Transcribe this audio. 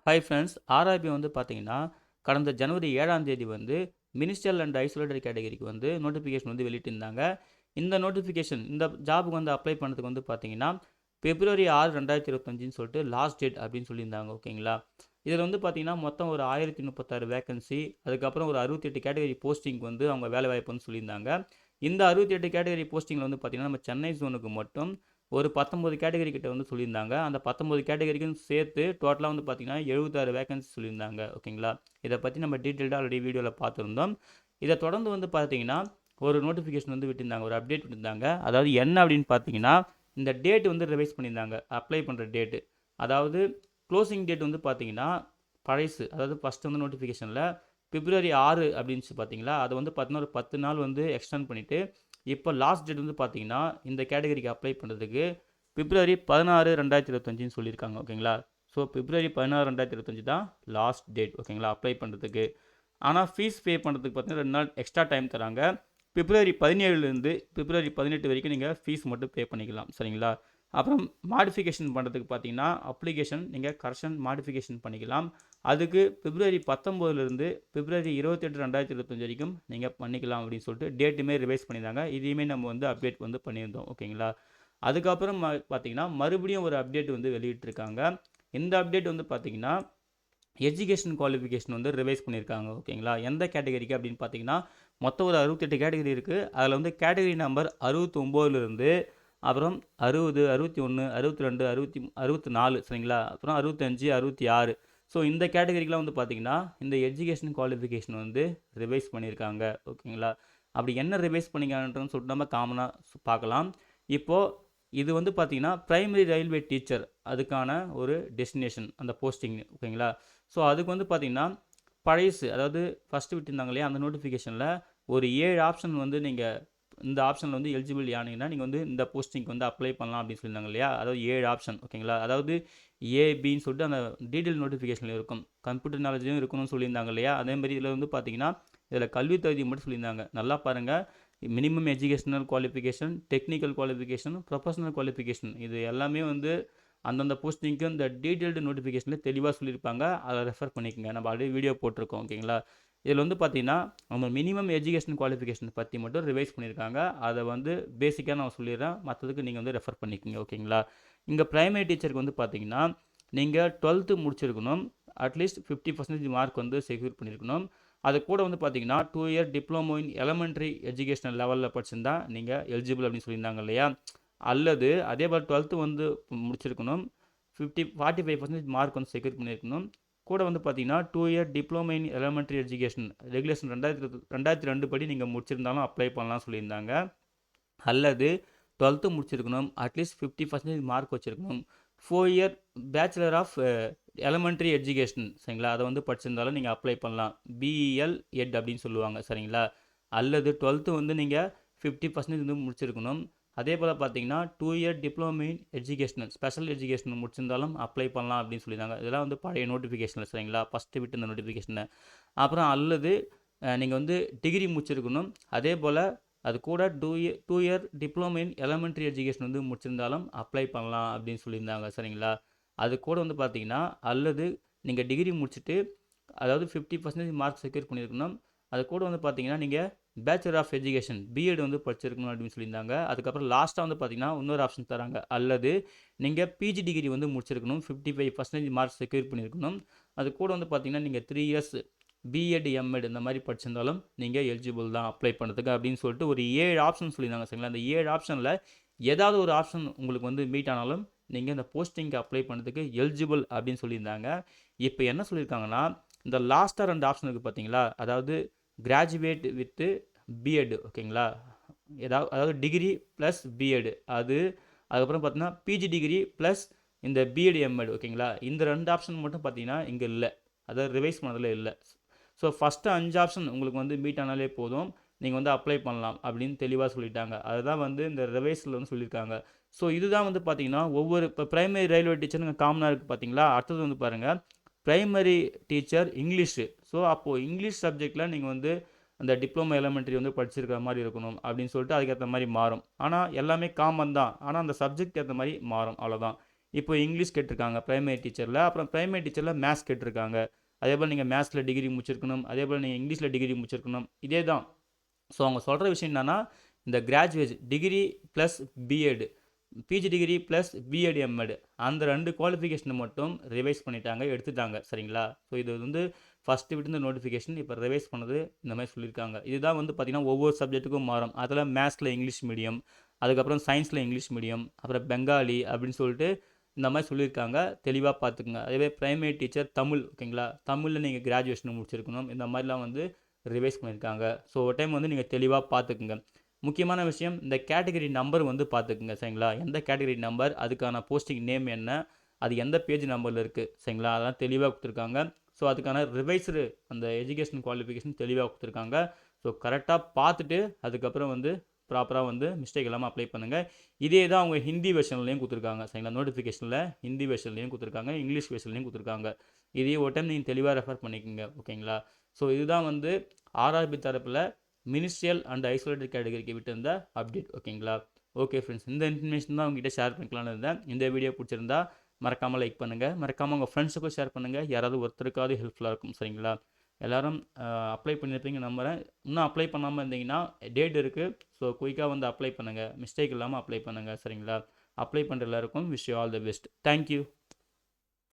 Hi friends. RRB வந்து பார்த்தீங்கன்னா, கடந்த ஜனவரி 7ஆம் தேதி வந்து மினிஸ்ட்ரியல் அண்ட் ஐசோலேட்டட் கேட்டகரிக்கு வந்து நோட்டிஃபிகேஷன் வந்து வெளியிட்டிருந்தாங்க. இந்த நோட்டிஃபிகேஷன் இந்த ஜாபுக்கு வந்து அப்ளை பண்ணதுக்கு வந்து பார்த்தீங்கன்னா, பிப்ரவரி 6, 2025ன்னு சொல்லிட்டு லாஸ்ட் டேட் அப்படின்னு சொல்லியிருந்தாங்க. ஓகேங்களா? இதில வந்து பார்த்தீங்கன்னா, மொத்தம் ஒரு 1036 வேக்கன்சி, அதுக்கப்புறம் ஒரு 68 கேட்டகரி போஸ்டிங்க்கு வந்து அவங்க வேலைவாய்ப்பு வந்து சொல்லியிருந்தாங்க. இந்த 68 கேட்டகரி போஸ்டிங்கில வந்து பார்த்தீங்கன்னா, நம்ம சென்னை ஜோனுக்கு மட்டும் ஒரு 19 கேட்டகரி கிட்ட வந்து சொல்லியிருந்தாங்க. அந்த 19 கேட்டகரிக்கும் சேர்த்து டோட்டலா வந்து பார்த்தீங்கன்னா, 76 வேக்கன்சி சொல்லியிருந்தாங்க. ஓகேங்களா? இத பத்தி நம்ம டீட்டெயில்டா ஆல்ரெடி வீடியோல பார்த்திருந்தோம். இத தொடர்ந்து வந்து பார்த்தீங்கன்னா, ஒரு நோட்டிஃபிகேஷன் வந்து விட்டிருந்தாங்க. ஒரு அப்டேட் விட்டிருந்தாங்க. அதாவது என்ன அப்படின்னு பார்த்தீங்கன்னா, இந்த டேட் வந்து ரிவைஸ் பண்ணியிருந்தாங்க. அப்ளை பண்ற டேட். அதாவது குளோசிங் டேட் வந்து பார்த்தீங்கன்னா, பழசு. அதாவது ஃபர்ஸ்ட் வந்து நோட்டிஃபிகேஷன்ல பிப்ரவரி 6 அப்படின்னுச்சு பார்த்தீங்களா? அத வந்து பார்த்தீங்கன்னா, ஒரு 10 நாள் வந்து எக்ஸ்டெண்ட் பண்ணிட்டு, இப்போ லாஸ்ட் டேட் வந்து பார்த்தீங்கன்னா, இந்த கேட்டகரிக்கு அப்ளை பண்ணுறதுக்கு பிப்ரவரி 16, 2025ன்னு சொல்லியிருக்காங்க. ஓகேங்களா? ஸோ பிப்ரவரி 16, 2025 தான் லாஸ்ட் டேட். ஓகேங்களா? அப்ளை பண்ணுறதுக்கு. ஆனால் ஃபீஸ் பே பண்ணுறதுக்கு பார்த்தீங்கன்னா 2 நாள் எக்ஸ்ட்ரா டைம் தராங்க. பிப்ரவரி 17லேருந்து பிப்ரவரி 18 வரைக்கும் நீங்கள் ஃபீஸ் மட்டும் பே பண்ணிக்கலாம். சரிங்களா? அப்புறம் மாடிஃபிகேஷன் பண்ணுறதுக்கு பார்த்தீங்கன்னா, அப்ளிகேஷன் நீங்கள் கரெக்ஷன் மாடிஃபிகேஷன் பண்ணிக்கலாம். அதுக்கு பிப்ரவரி 19லேருந்து பிப்ரவரி 28, 2025 வரைக்கும் நீங்கள் பண்ணிக்கலாம் அப்படின்னு சொல்லிட்டு டேட்டுமே ரிவைஸ் பண்ணியிருந்தாங்க. இதையுமே நம்ம வந்து அப்டேட் வந்து பண்ணியிருந்தோம். ஓகேங்களா? அதுக்கப்புறம் பார்த்தீங்கன்னா, மறுபடியும் ஒரு அப்டேட் வந்து வெளியிட்டிருக்காங்க. இந்த அப்டேட் வந்து பார்த்தீங்கன்னா, எஜுகேஷன் குவாலிஃபிகேஷன் வந்து ரிவைஸ் பண்ணியிருக்காங்க. ஓகேங்களா? எந்த கேட்டகரிக்கு அப்படின்னு பார்த்தீங்கன்னா, மொத்தம் ஒரு 68 கேட்டகரி இருக்கு. அதில வந்து கேட்டகரி நம்பர் 69லிருந்து அப்புறம் 60, 61, 62, 64 சரிங்களா? அப்புறம் 65, 66 ஸோ இந்த கேட்டகரிக்குலாம் வந்து பார்த்தீங்கன்னா, இந்த எஜுகேஷன் குவாலிஃபிகேஷன் வந்து ரிவைஸ் பண்ணியிருக்காங்க. ஓகேங்களா? அப்படி என்ன ரிவைஸ் பண்ணியிருக்காங்கன்றன்னு சொல்லிட்டு நம்ம காமனா பார்க்கலாம். இப்போ இது வந்து பார்த்தீங்கன்னா, பிரைமரி ரயில்வே டீச்சர் அதுக்கான ஒரு டெஸ்டினேஷன் அந்த போஸ்டிங். ஓகேங்களா? ஸோ அதுக்கு வந்து பார்த்தீங்கன்னா, பழசு அதாவது ஃபர்ஸ்ட்டு விட்டிருந்தாங்க இல்லையா? அந்த நோட்டிஃபிகேஷனில ஒரு 7 ஆப்ஷன் வந்து நீங்க இந்த ஆப்ஷனில் வந்து எலிஜிபிள் ஆனீங்கன்னா, நீங்கள் வந்து இந்த போஸ்டிங்க்கு வந்து அப்ளை பண்ணலாம் அப்படின்னு சொல்லியிருந்தாங்க இல்லையா? அதாவது 7 ஆப்ஷன் ஓகேங்களா? அதாவது ஏ, பின்னு சொல்லிட்டு அந்த டீட்டெயில் நோட்டிஃபிகேஷனில் இருக்கும். கம்ப்யூட்டர் நாலேஜும் இருக்கணும்னு சொல்லியிருந்தாங்க இல்லையா? அதேமாரி இதில வந்து பார்த்தீங்கன்னா, இதில கல்வி தகுதி மட்டும் சொல்லியிருந்தாங்க. நல்லா பாருங்க. Minimum educational qualification, technical qualification, professional qualification இது எல்லாமே வந்து அந்தந்த போஸ்டிங்க்கு இந்த டீட்டெயில்டு நோட்டிஃபிகேஷனில் தெளிவாக சொல்லியிருப்பாங்க. அதை ரெஃபர் பண்ணிக்கோங்க. நம்ம ஆல்ரெடி வீடியோ போட்டிருக்கோம். ஓகேங்களா? இதில் வந்து பார்த்தீங்கன்னா, நம்ம மினிமம் எஜுகேஷன் குவாலிஃபிகேஷன் பற்றி மட்டும் ரிவைஸ் பண்ணியிருக்காங்க. அதை வந்து பேசிக்காக நான் சொல்லிடுறேன். மற்றதுக்கு நீங்கள் வந்து ரெஃபர் பண்ணிக்கோங்க. ஓகேங்களா? இங்கே பிரைமரி டீச்சருக்கு வந்து பார்த்தீங்கன்னா, நீங்கள் 12th முடிச்சிருக்கணும். அட்லீஸ்ட் 50% மார்க் வந்து செக்யூர் பண்ணியிருக்கணும். அது கூட வந்து பார்த்தீங்கன்னா, 2 இயர் டிப்ளமோ இன் எலமெண்ட்ரி எஜுகேஷனல் லெவலில் படிச்சிருந்தா நீங்கள் எலிஜிபிள் அப்படின்னு சொல்லியிருந்தாங்க இல்லையா? அல்லது அதே போல் 12th வந்து முடிச்சிருக்கணும். 45% மார்க் வந்து செக்யூர் பண்ணியிருக்கணும். கூட வந்து பார்த்தீங்கன்னா, 2 இயர் டிப்ளமோ இன் எலமெண்ட்ரி எஜுகேஷன் ரெகுலேஷன் 2002 படி நீங்கள் முடிச்சிருந்தாலும் அப்ளை பண்ணலாம்னு சொல்லியிருந்தாங்க. அல்லது 12th முடிச்சிருக்கணும். அட்லீஸ்ட் 50% மார்க் வச்சிருக்கணும். 4 year bachelor of elementary education சரிங்களா? அதை வந்து படிச்சிருந்தாலும் நீங்கள் அப்ளை பண்ணலாம். பிஇஎல் எட் அப்படின்னு சொல்லுவாங்க சரிங்களா? அல்லது 12th வந்து நீங்கள் 50% வந்து முடிச்சிருக்கணும். அதே போல் பார்த்தீங்கன்னா, 2 year diploma in educational special education முடிச்சிருந்தாலும் அப்ளை பண்ணலாம் அப்படின்னு சொல்லியிருந்தாங்க. இதெல்லாம் வந்து பழைய நோட்டிஃபிகேஷனில் சரிங்களா? ஃபஸ்ட்டு விட்டு இந்த நோட்டிஃபிகேஷனை. அப்புறம் அல்லது நீங்கள் வந்து டிகிரி முடிச்சிருக்கணும். அதே போல் அது கூட 2 இயர் டிப்ளமோ இன் எலமெண்ட்ரி எஜுகேஷன் வந்து முடிச்சிருந்தாலும் அப்ளை பண்ணலாம் அப்படின்னு சொல்லியிருந்தாங்க சரிங்களா? அது கூட வந்து பார்த்தீங்கன்னா, அல்லது நீங்கள் டிகிரி முடிச்சுட்டு அதாவது 50% மார்க் செக்யூர் பண்ணியிருக்கணும். அது கூட வந்து பார்த்தீங்கன்னா, நீங்கள் பேச்சுலர் ஆஃப் எஜுகேஷன் பிஎட் வந்து படிச்சிருக்கணும் அப்படின்னு சொல்லியிருந்தாங்க. அதுக்கப்புறம் லாஸ்ட்டாக வந்து பார்த்தீங்கன்னா, இன்னொரு ஆப்ஷன் தராங்க. அல்லது நீங்கள் பிஜி டிகிரி வந்து முடிச்சிருக்கணும். 55% மார்க் செக்யூர் பண்ணியிருக்கணும். அது கூட வந்து பார்த்தீங்கன்னா, நீங்கள் 3 இயர்ஸ் பிஎட், எம்எட் இந்த மாதிரி படிச்சிருந்தாலும் நீங்கள் எலிஜிபிள் தான் அப்ளை பண்ணுறதுக்கு அப்படின்னு சொல்லிட்டு ஒரு 7 ஆப்ஷன் சொல்லியிருந்தாங்க சரிங்களா? அந்த 7 ஆப்ஷனில் ஏதாவது ஒரு ஆப்ஷன் உங்களுக்கு வந்து மீட் ஆனாலும் நீங்கள் இந்த போஸ்டிங்க்கு அப்ளை பண்ணுறதுக்கு எலிஜிபிள் அப்படின்னு சொல்லியிருந்தாங்க. இப்போ என்ன சொல்லியிருக்காங்கன்னா, இந்த லாஸ்ட்டாக 2 ஆப்ஷன் இருக்குது பார்த்தீங்களா? அதாவது கிராஜுவேட் வித்து பிஎட் ஓகேங்களா? அதாவது டிகிரி ப்ளஸ் பிஎட் அது அதுக்கப்புறம் பார்த்தீங்கன்னா பிஜி டிகிரி ப்ளஸ் இந்த பிஎட், எம்எட் ஓகேங்களா? இந்த 2 ஆப்ஷன் மட்டும் பார்த்தீங்கன்னா இங்கே இல்லை. அதாவது ரிவைஸ் பண்ணதில் இல்லை. ஸோ ஃபஸ்ட்டு 5 ஆப்ஷன் உங்களுக்கு வந்து மீட் ஆனாலே போதும். நீங்கள் வந்து அப்ளை பண்ணலாம் அப்படின்னு தெளிவாக சொல்லிட்டாங்க. அதுதான் வந்து இந்த ரிவைஸில் வந்து சொல்லியிருக்காங்க. ஸோ இதுதான் வந்து பார்த்தீங்கன்னா, ஒவ்வொரு இப்போ பிரைமரி ரயில்வே டீச்சர்னு காமனாக இருக்குது பார்த்தீங்களா? அடுத்தது வந்து பாருங்கள், பிரைமரி டீச்சர் இங்கிலீஷு. ஸோ அப்போது இங்கிலீஷ் சப்ஜெக்டில் நீங்கள் வந்து அந்த டிப்ளமோ எலிமெண்ட்ரி வந்து படிச்சிருக்கிற மாதிரி இருக்கணும் அப்படின்னு சொல்லிட்டு அதுக்கேற்ற மாதிரி மாறும். ஆனால் எல்லாமே காமன் தான். ஆனால் அந்த சப்ஜெக்ட் ஏற்ற மாதிரி மாறும் அவ்வளோதான். இப்போ இங்கிலீஷ் கேட்டிருக்காங்க பிரைமரி டீச்சரில், அப்புறம் பிரைமரி டீச்சரில் மேத்ஸ் கேட்டிருக்காங்க. அதே போல் நீங்கள் மேத்ஸில் டிகிரி முடிச்சிருக்கணும், அதே போல் நீங்கள் இங்கிலீஷில் டிகிரி முடிச்சிருக்கணும், இதே தான். ஸோ அவங்க சொல்கிற விஷயம் என்னன்னா, இந்த graduate degree plus B Ed, PG degree plus B Ed M Ed, அந்த 2 குவாலிஃபிகேஷனை மட்டும் ரிவைஸ் பண்ணிட்டாங்க, எடுத்துட்டாங்க. சரிங்களா? ஸோ இது வந்து ஃபஸ்ட்டு விட்டு இந்த நோட்டிஃபிகேஷன் இப்போ ரிவைஸ் பண்ணது இந்த மாதிரி சொல்லியிருக்காங்க. இதுதான் வந்து பார்த்திங்கன்னா ஒவ்வொரு சப்ஜெக்ட்டுக்கும் மாறும். அதில் மேத்ஸில் இங்கிலீஷ் மீடியம், அதுக்கப்புறம் சயின்ஸில் இங்கிலீஷ் மீடியம், அப்புறம் பெங்காலி அப்படின்னு சொல்லிட்டு இந்த மாதிரி சொல்லியிருக்காங்க. தெளிவாக பார்த்துக்குங்க. அதே பிரைமரி டீச்சர் தமிழ், ஓகேங்களா? தமிழில் நீங்கள் கிராஜுவேஷன் முடிச்சிருக்கணும். இந்த மாதிரிலாம் வந்து ரிவைஸ் பண்ணியிருக்காங்க. ஸோ ஒரு டைம் வந்து நீங்கள் தெளிவாக பார்த்துக்குங்க. முக்கியமான விஷயம், இந்த கேட்டகரி நம்பர் வந்து பார்த்துக்குங்க. சரிங்களா? எந்த கேட்டகரி நம்பர், அதுக்கான போஸ்டிங் நேம் என்ன, அது எந்த பேஜ் நம்பரில் இருக்குது, சரிங்களா? அதெல்லாம் தெளிவாக கொடுத்துருக்காங்க. ஸோ அதுக்கான ரிவைஸ்டு அந்த எஜுகேஷன் குவாலிஃபிகேஷன் தெளிவாக கொடுத்துருக்காங்க. ஸோ கரெக்டாக பார்த்துட்டு அதுக்கப்புறம் வந்து ப்ராப்பராக வந்து மிஸ்டேக் இல்லாமல் அப்ளை பண்ணுங்கள். இதே தான் அவங்க ஹிந்தி வெர்ஷன்லையும் கொடுத்துருக்காங்க. சரிங்களா? நோட்டிஃபிகேஷனில் ஹிந்தி வெர்ஷன்லையும் கொடுத்துருக்காங்க, இங்கிலீஷ் வெர்ஷன்லையும் கொடுத்துருக்காங்க. இதையும் ஒரு டைம் நீங்கள் தெளிவாக ரெஃபர் பண்ணிக்கோங்க. ஓகேங்களா? ஸோ இதுதான் வந்து ஆர்ஆர்பி தரப்பில் மினிஸ்ட்ரியல் அண்ட் ஐசோலேட்டட் கேட்டகரிக்கு விட்டிருந்த அப்டேட். ஓகேங்களா? ஓகே ஃப்ரெண்ட்ஸ், இந்த இன்ஃபர்மேஷன் தான் உங்ககிட்ட ஷேர் பண்ணிக்கலாம்னு இருந்தேன். இந்த வீடியோ பிடிச்சிருந்தா மறக்காமல் லைக் பண்ணுங்கள், மறக்காமல் உங்கள் ஃப்ரெண்ட்ஸுக்கும் ஷேர் பண்ணுங்கள். யாராவது ஒருத்தருக்காவது ஹெல்ப்ஃபுல்லாக இருக்கும். சரிங்களா? எல்லோரும் அப்ளை பண்ணியிருப்பீங்க நம்புகிறேன். இன்னும் அப்ளை பண்ணாமல் இருந்தீங்கன்னா டேட் இருக்குது. ஸோ குயிக்காக வந்து அப்ளை பண்ணுங்கள், மிஸ்டேக் இல்லாமல் அப்ளை பண்ணுங்கள். சரிங்களா? அப்ளை பண்ணுற எல்லாருக்கும் wish you all the best. Thank you.